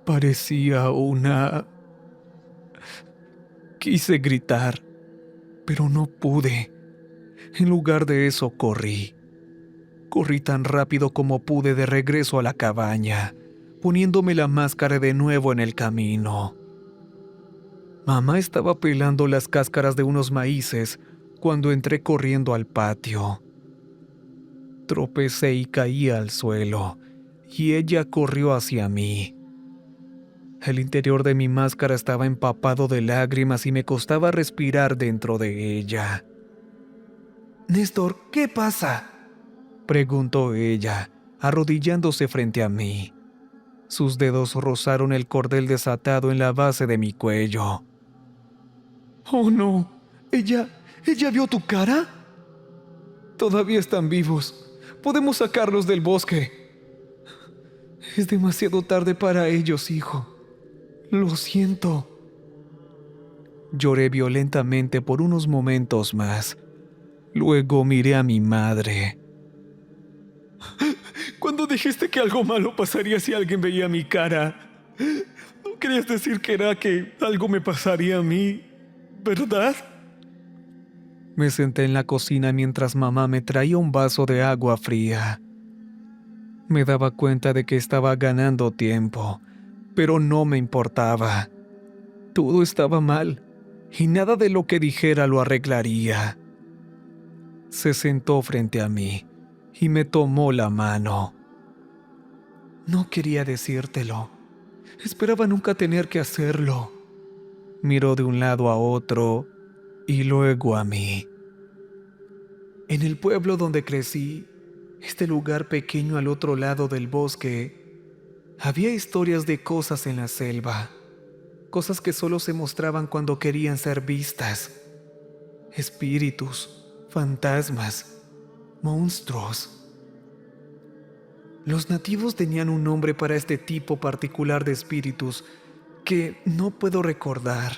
Parecía una... Quise gritar, pero no pude. En lugar de eso, corrí. Corrí tan rápido como pude de regreso a la cabaña, poniéndome la máscara de nuevo en el camino. Mamá estaba pelando las cáscaras de unos maíces cuando entré corriendo al patio. Tropecé y caí al suelo, y ella corrió hacia mí. El interior de mi máscara estaba empapado de lágrimas y me costaba respirar dentro de ella. «Néstor, ¿qué pasa?», preguntó ella, arrodillándose frente a mí. Sus dedos rozaron el cordel desatado en la base de mi cuello. «Oh no, ¿ella vio tu cara?». «Todavía están vivos. Podemos sacarlos del bosque». «Es demasiado tarde para ellos, hijo. Lo siento». Lloré violentamente por unos momentos más. Luego miré a mi madre. «¿Cuándo dijiste que algo malo pasaría si alguien veía mi cara? No querías decir que era que algo me pasaría a mí, ¿verdad?». Me senté en la cocina mientras mamá me traía un vaso de agua fría. Me daba cuenta de que estaba ganando tiempo, pero no me importaba. Todo estaba mal, y nada de lo que dijera lo arreglaría. Se sentó frente a mí y me tomó la mano. «No quería decírtelo. Esperaba nunca tener que hacerlo». Miró de un lado a otro y luego a mí. «En el pueblo donde crecí, este lugar pequeño al otro lado del bosque, había historias de cosas en la selva, cosas que solo se mostraban cuando querían ser vistas. Espíritus, fantasmas, monstruos. Los nativos tenían un nombre para este tipo particular de espíritus que no puedo recordar.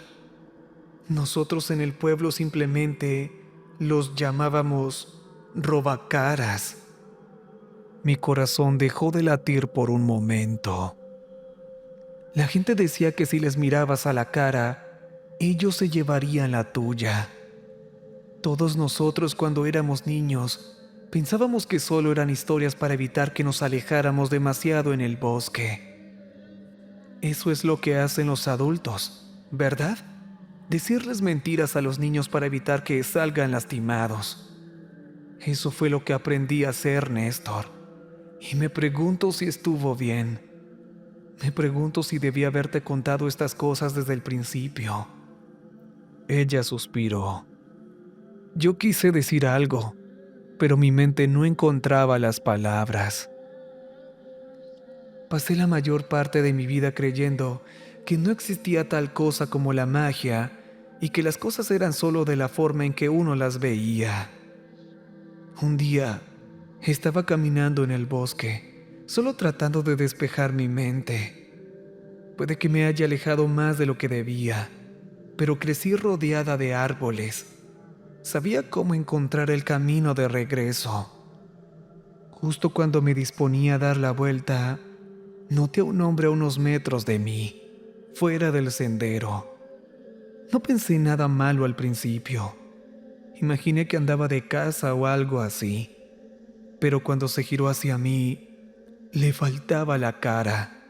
Nosotros en el pueblo simplemente los llamábamos robacaras». Mi corazón dejó de latir por un momento. La gente decía que si les mirabas a la cara, ellos se llevarían la tuya. Todos nosotros cuando éramos niños pensábamos que solo eran historias para evitar que nos alejáramos demasiado en el bosque. Eso es lo que hacen los adultos, ¿verdad? Decirles mentiras a los niños para evitar que salgan lastimados. Eso fue lo que aprendí a hacer, Néstor. Y me pregunto si estuvo bien. Me pregunto si debí haberte contado estas cosas desde el principio. Ella suspiró. Yo quise decir algo, pero mi mente no encontraba las palabras. Pasé la mayor parte de mi vida creyendo que no existía tal cosa como la magia y que las cosas eran solo de la forma en que uno las veía. Un día estaba caminando en el bosque, solo tratando de despejar mi mente. Puede que me haya alejado más de lo que debía, pero crecí rodeada de árboles. Sabía cómo encontrar el camino de regreso. Justo cuando me disponía a dar la vuelta, noté a un hombre a unos metros de mí, fuera del sendero. No pensé nada malo al principio. Imaginé que andaba de caza o algo así. Pero cuando se giró hacia mí, le faltaba la cara,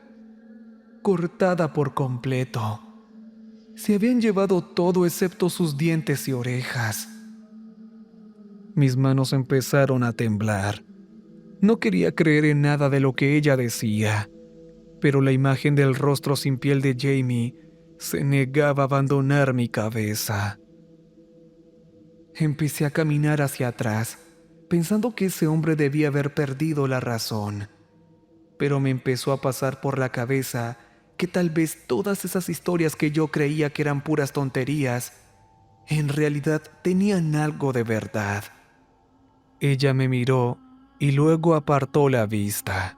cortada por completo. Se habían llevado todo excepto sus dientes y orejas. Mis manos empezaron a temblar. No quería creer en nada de lo que ella decía, pero la imagen del rostro sin piel de Jamie se negaba a abandonar mi cabeza. Empecé a caminar hacia atrás, pensando que ese hombre debía haber perdido la razón. Pero me empezó a pasar por la cabeza que tal vez todas esas historias que yo creía que eran puras tonterías, en realidad tenían algo de verdad. Ella me miró y luego apartó la vista.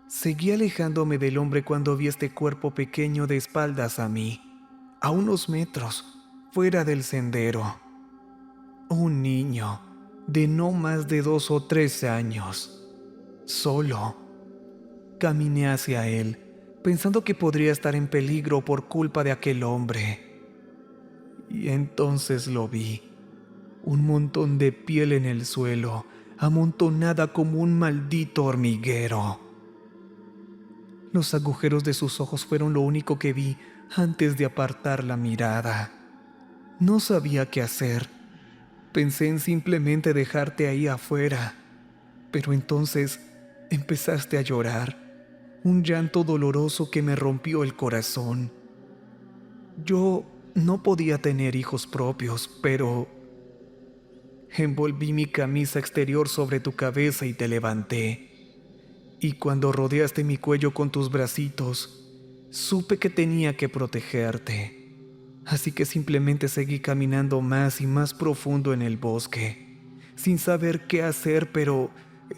Seguí alejándome del hombre cuando vi este cuerpo pequeño de espaldas a mí, a unos metros, fuera del sendero. Un niño de no más de 2 o 3 años, solo. Caminé hacia él, pensando que podría estar en peligro por culpa de aquel hombre. Y entonces lo vi. Un montón de piel en el suelo, amontonada como un maldito hormiguero. Los agujeros de sus ojos fueron lo único que vi antes de apartar la mirada. No sabía qué hacer. Pensé en simplemente dejarte ahí afuera. Pero entonces empezaste a llorar. Un llanto doloroso que me rompió el corazón. Yo no podía tener hijos propios, pero envolví mi camisa exterior sobre tu cabeza y te levanté. Y cuando rodeaste mi cuello con tus bracitos, supe que tenía que protegerte. Así que simplemente seguí caminando más y más profundo en el bosque, sin saber qué hacer, pero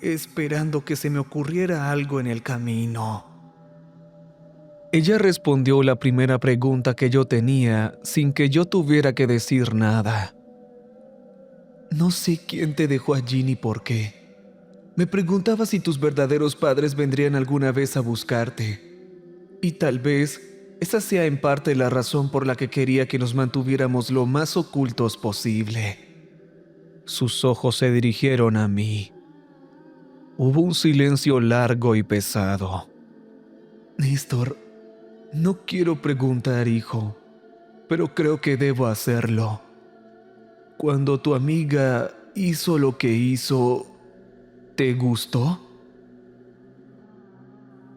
esperando que se me ocurriera algo en el camino. Ella respondió la primera pregunta que yo tenía sin que yo tuviera que decir nada. No sé quién te dejó allí ni por qué. Me preguntaba si tus verdaderos padres vendrían alguna vez a buscarte. Y tal vez esa sea en parte la razón por la que quería que nos mantuviéramos lo más ocultos posible. Sus ojos se dirigieron a mí. Hubo un silencio largo y pesado. Néstor, no quiero preguntar, hijo, pero creo que debo hacerlo. Cuando tu amiga hizo lo que hizo, ¿te gustó?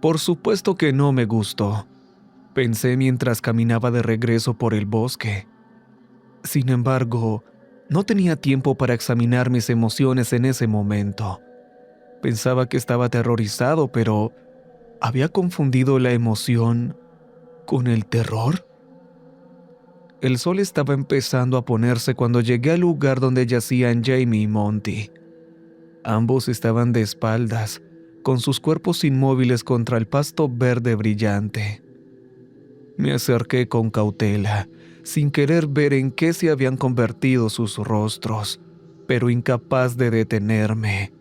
Por supuesto que no me gustó, pensé mientras caminaba de regreso por el bosque. Sin embargo, no tenía tiempo para examinar mis emociones en ese momento. Pensaba que estaba aterrorizado, pero ¿había confundido la emoción con el terror? El sol estaba empezando a ponerse cuando llegué al lugar donde yacían Jamie y Monty. Ambos estaban de espaldas, con sus cuerpos inmóviles contra el pasto verde brillante. Me acerqué con cautela, sin querer ver en qué se habían convertido sus rostros, pero incapaz de detenerme.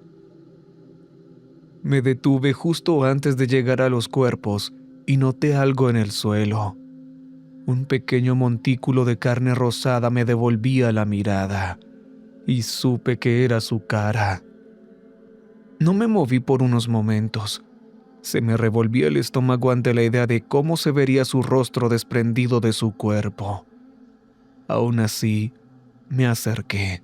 Me detuve justo antes de llegar a los cuerpos y noté algo en el suelo. Un pequeño montículo de carne rosada me devolvía la mirada, y supe que era su cara. No me moví por unos momentos. Se me revolvía el estómago ante la idea de cómo se vería su rostro desprendido de su cuerpo. Aún así, me acerqué,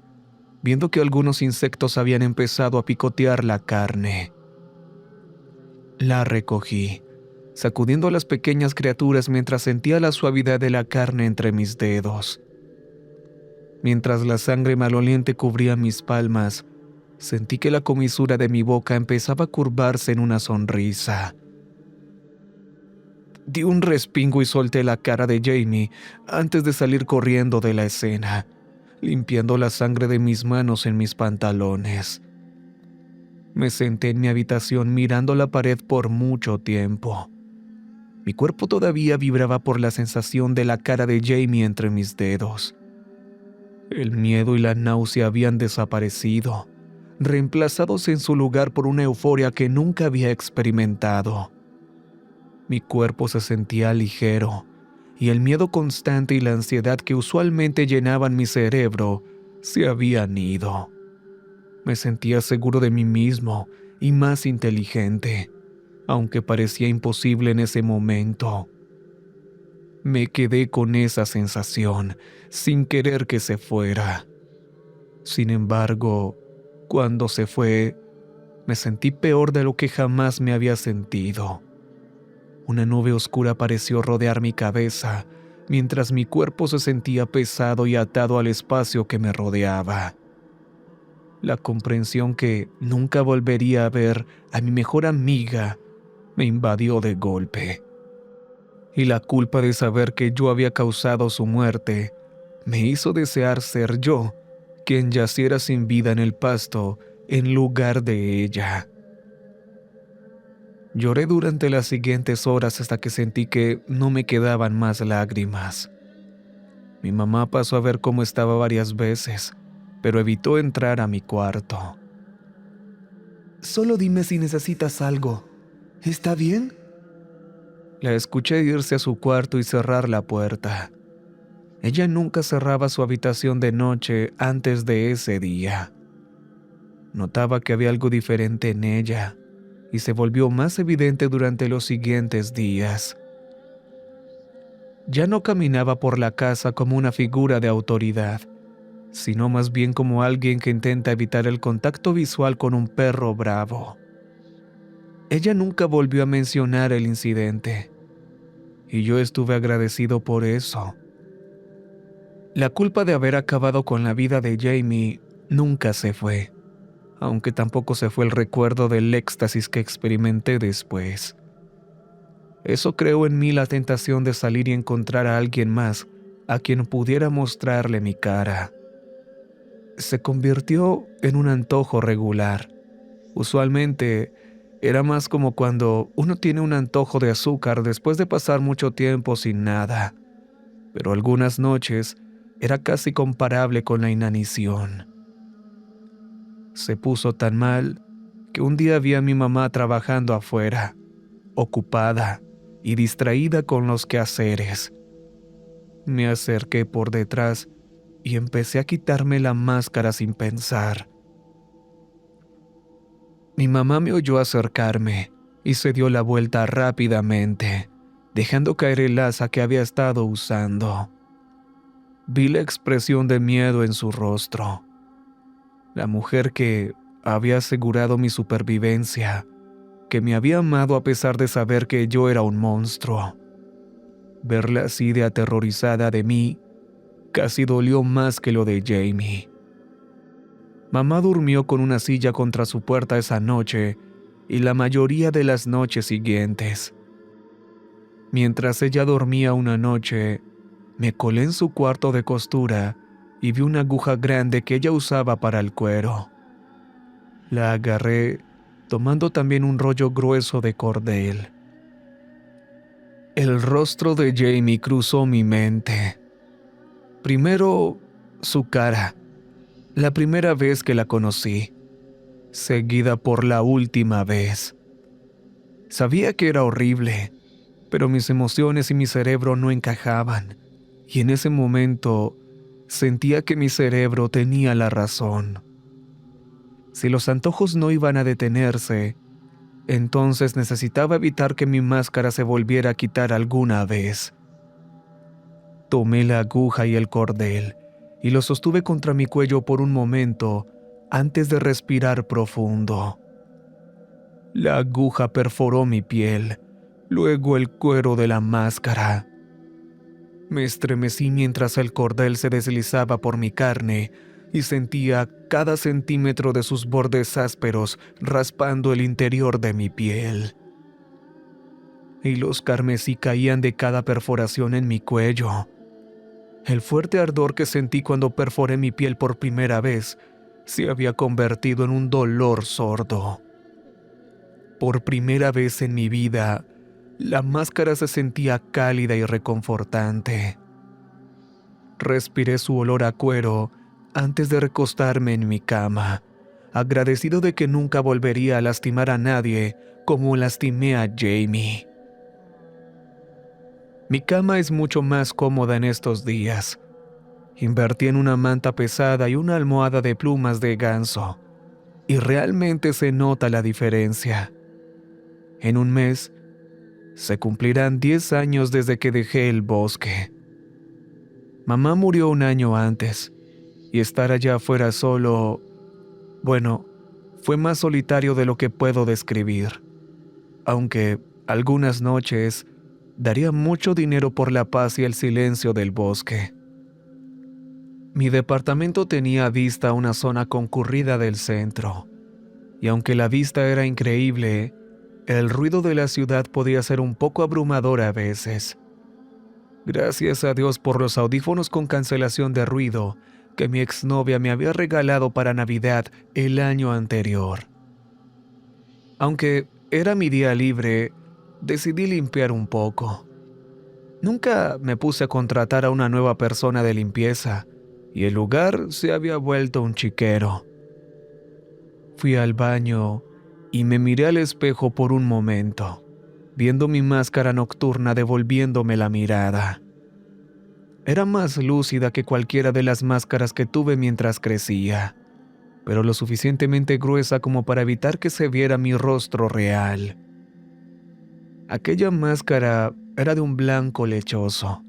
viendo que algunos insectos habían empezado a picotear la carne. La recogí, sacudiendo a las pequeñas criaturas mientras sentía la suavidad de la carne entre mis dedos. Mientras la sangre maloliente cubría mis palmas, sentí que la comisura de mi boca empezaba a curvarse en una sonrisa. Di un respingo y solté la cara de Jamie antes de salir corriendo de la escena, limpiando la sangre de mis manos en mis pantalones. Me senté en mi habitación mirando la pared por mucho tiempo. Mi cuerpo todavía vibraba por la sensación de la cara de Jamie entre mis dedos. El miedo y la náusea habían desaparecido, reemplazados en su lugar por una euforia que nunca había experimentado. Mi cuerpo se sentía ligero, y el miedo constante y la ansiedad que usualmente llenaban mi cerebro se habían ido. Me sentía seguro de mí mismo y más inteligente, aunque parecía imposible en ese momento. Me quedé con esa sensación, sin querer que se fuera. Sin embargo, cuando se fue, me sentí peor de lo que jamás me había sentido. Una nube oscura pareció rodear mi cabeza, mientras mi cuerpo se sentía pesado y atado al espacio que me rodeaba. La comprensión que nunca volvería a ver a mi mejor amiga me invadió de golpe. Y la culpa de saber que yo había causado su muerte me hizo desear ser yo quien yaciera sin vida en el pasto en lugar de ella. Lloré durante las siguientes horas hasta que sentí que no me quedaban más lágrimas. Mi mamá pasó a ver cómo estaba varias veces, pero evitó entrar a mi cuarto. «Solo dime si necesitas algo. ¿Está bien?». La escuché irse a su cuarto y cerrar la puerta. Ella nunca cerraba su habitación de noche antes de ese día. Notaba que había algo diferente en ella, y se volvió más evidente durante los siguientes días. Ya no caminaba por la casa como una figura de autoridad, sino más bien como alguien que intenta evitar el contacto visual con un perro bravo. Ella nunca volvió a mencionar el incidente, y yo estuve agradecido por eso. La culpa de haber acabado con la vida de Jamie nunca se fue, aunque tampoco se fue el recuerdo del éxtasis que experimenté después. Eso creó en mí la tentación de salir y encontrar a alguien más a quien pudiera mostrarle mi cara. Se convirtió en un antojo regular. Usualmente era más como cuando uno tiene un antojo de azúcar después de pasar mucho tiempo sin nada, pero algunas noches era casi comparable con la inanición. Se puso tan mal que un día vi a mi mamá trabajando afuera, ocupada y distraída con los quehaceres. Me acerqué por detrás y empecé a quitarme la máscara sin pensar. Mi mamá me oyó acercarme y se dio la vuelta rápidamente, dejando caer el asa que había estado usando. Vi la expresión de miedo en su rostro. La mujer que había asegurado mi supervivencia, que me había amado a pesar de saber que yo era un monstruo. Verla así de aterrorizada de mí casi dolió más que lo de Jamie. Mamá durmió con una silla contra su puerta esa noche y la mayoría de las noches siguientes. Mientras ella dormía una noche, me colé en su cuarto de costura y vi una aguja grande que ella usaba para el cuero. La agarré, tomando también un rollo grueso de cordel. El rostro de Jamie cruzó mi mente. Primero, su cara, la primera vez que la conocí, seguida por la última vez. Sabía que era horrible, pero mis emociones y mi cerebro no encajaban, y en ese momento sentía que mi cerebro tenía la razón. Si los antojos no iban a detenerse, entonces necesitaba evitar que mi máscara se volviera a quitar alguna vez. Tomé la aguja y el cordel y lo sostuve contra mi cuello por un momento antes de respirar profundo. La aguja perforó mi piel, luego el cuero de la máscara. Me estremecí mientras el cordel se deslizaba por mi carne y sentía cada centímetro de sus bordes ásperos raspando el interior de mi piel. Y los carmesí caían de cada perforación en mi cuello. El fuerte ardor que sentí cuando perforé mi piel por primera vez se había convertido en un dolor sordo. Por primera vez en mi vida, la máscara se sentía cálida y reconfortante. Respiré su olor a cuero antes de recostarme en mi cama, agradecido de que nunca volvería a lastimar a nadie como lastimé a Jamie. Mi cama es mucho más cómoda en estos días. Invertí en una manta pesada y una almohada de plumas de ganso, y realmente se nota la diferencia. En un mes, Se cumplirán 10 años desde que dejé el bosque. Mamá murió un año antes, y estar allá afuera solo, bueno, fue más solitario de lo que puedo describir. Aunque algunas noches daría mucho dinero por la paz y el silencio del bosque. Mi departamento tenía vista a una zona concurrida del centro, y aunque la vista era increíble, el ruido de la ciudad podía ser un poco abrumador a veces. Gracias a Dios por los audífonos con cancelación de ruido que mi exnovia me había regalado para Navidad el año anterior. Aunque era mi día libre, decidí limpiar un poco. Nunca me puse a contratar a una nueva persona de limpieza, y el lugar se había vuelto un chiquero. Fui al baño y me miré al espejo por un momento, viendo mi máscara nocturna devolviéndome la mirada. Era más lúcida que cualquiera de las máscaras que tuve mientras crecía, pero lo suficientemente gruesa como para evitar que se viera mi rostro real. Aquella máscara era de un blanco lechoso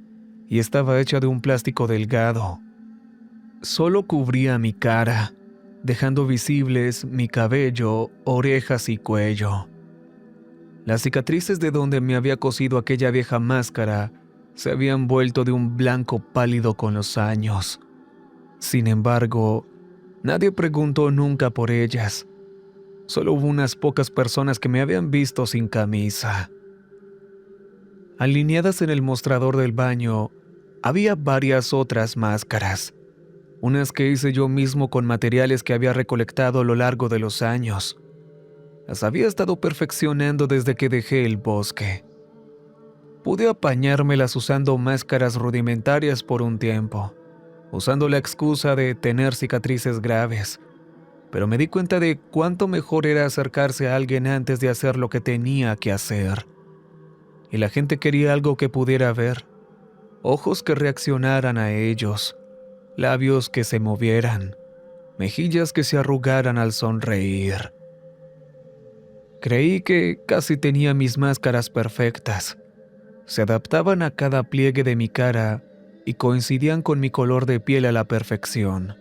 y estaba hecha de un plástico delgado. Solo cubría mi cara, dejando visibles mi cabello, orejas y cuello. Las cicatrices de donde me había cosido aquella vieja máscara se habían vuelto de un blanco pálido con los años. Sin embargo, nadie preguntó nunca por ellas. Solo hubo unas pocas personas que me habían visto sin camisa. Alineadas en el mostrador del baño, había varias otras máscaras, unas que hice yo mismo con materiales que había recolectado a lo largo de los años. Las había estado perfeccionando desde que dejé el bosque. Pude apañármelas usando máscaras rudimentarias por un tiempo, usando la excusa de tener cicatrices graves, pero me di cuenta de cuánto mejor era acercarse a alguien antes de hacer lo que tenía que hacer. Y la gente quería algo que pudiera ver, ojos que reaccionaran a ellos, labios que se movieran, mejillas que se arrugaran al sonreír. Creí que casi tenía mis máscaras perfectas. Se adaptaban a cada pliegue de mi cara y coincidían con mi color de piel a la perfección.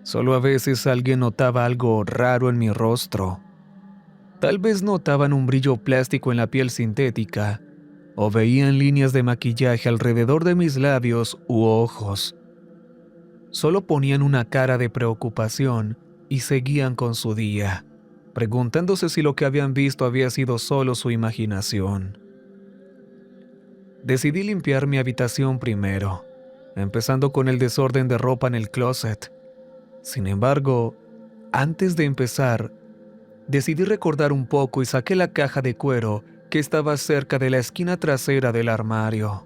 Solo a veces alguien notaba algo raro en mi rostro. Tal vez notaban un brillo plástico en la piel sintética, o veían líneas de maquillaje alrededor de mis labios u ojos. Solo ponían una cara de preocupación y seguían con su día, preguntándose si lo que habían visto había sido solo su imaginación. Decidí limpiar mi habitación primero, empezando con el desorden de ropa en el closet. Sin embargo, antes de empezar, decidí recordar un poco y saqué la caja de cuero que estaba cerca de la esquina trasera del armario.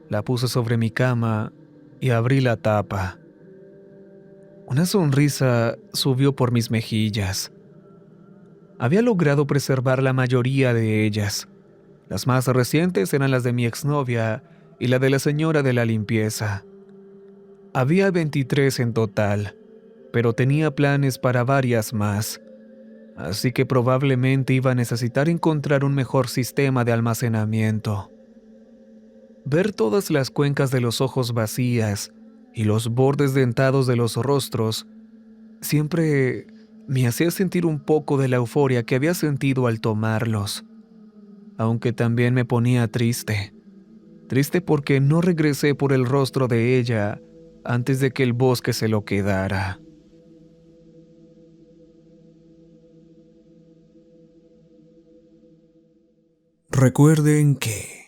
La puse sobre mi cama y abrí la tapa. Una sonrisa subió por mis mejillas. Había logrado preservar la mayoría de ellas. Las más recientes eran las de mi exnovia y la de la señora de la limpieza. Había 23 en total, pero tenía planes para varias más, así que probablemente iba a necesitar encontrar un mejor sistema de almacenamiento. Ver todas las cuencas de los ojos vacías y los bordes dentados de los rostros siempre me hacía sentir un poco de la euforia que había sentido al tomarlos, aunque también me ponía triste. Triste porque no regresé por el rostro de ella antes de que el bosque se lo quedara. Recuerden que